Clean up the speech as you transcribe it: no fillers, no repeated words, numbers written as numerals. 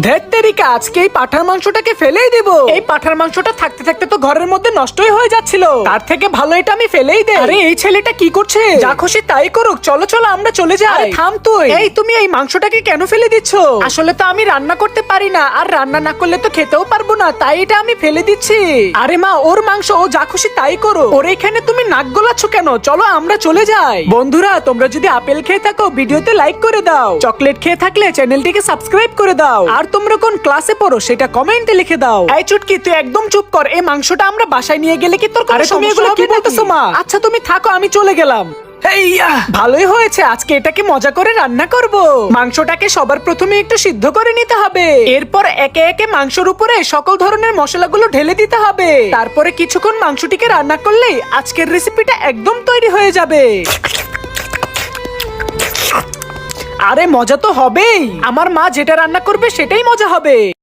ধেত্তেরিকা, আজকে এই পাঠার মাংসটাকে ফেলেই দেব। এই পাঠার মাংসটা থাকতে থাকতে তো ঘরের মধ্যে নষ্টই হয়ে যাচ্ছিল, তার থেকে ভালো এটা আমি ফেলেই দেই। আরে এই ছেলেটা কি করছে? যা খুশি তাই করুক, চলো চলো আমরা চলে যাই। আরে থাম তুই, এই তুমি এই মাংসটাকে কেন ফেলে দিচ্ছ? আসলে তো আমি রান্না করতে পারি না, আর রান্না না করলে তো খেতেও পারবো না, তাই এটা আমি ফেলে দিচ্ছি। আরে মা, ওর মাংস, ও যা খুশি তাই করো, ওর এখানে তুমি নাক গলাচ্ছ কেন? চলো আমরা চলে যাই। বন্ধুরা, তোমরা যদি আপেল খেয়ে থাকো ভিডিওতে লাইক করে দাও, চকলেট খেয়ে থাকলে চ্যানেলটিকে সাবস্ক্রাইব করে দাও, আর তোমরা কোন ক্লাসে পড়ো সেটা কমেন্টে লিখে দাও। এই চুটকি, তুই একদম চুপ কর। এই মাংসটা আমরা বাসায় নিয়ে গেলে কি তোর কোনো সমস্যা হবে? কি বলতেছো মা? আচ্ছা তুমি থাকো, আমি চলে গেলাম। ভালোই হয়েছে, আজকে এটাকে মজা করে রান্না করব। মাংসটাকে সবার প্রথমে একটু সিদ্ধ করে নিতে হবে, এরপর একে একে মাংসের উপরে সকল ধরনের মশলাগুলো ঢেলে দিতে হবে। তারপরে কিছুক্ষণ মাংসটিকে রান্না করলেই আজকের রেসিপিটা একদম তৈরি হয়ে যাবে। আরে মজা তো হবেই, আমার মা যেটা রান্না করবে সেটাই মজা হবে।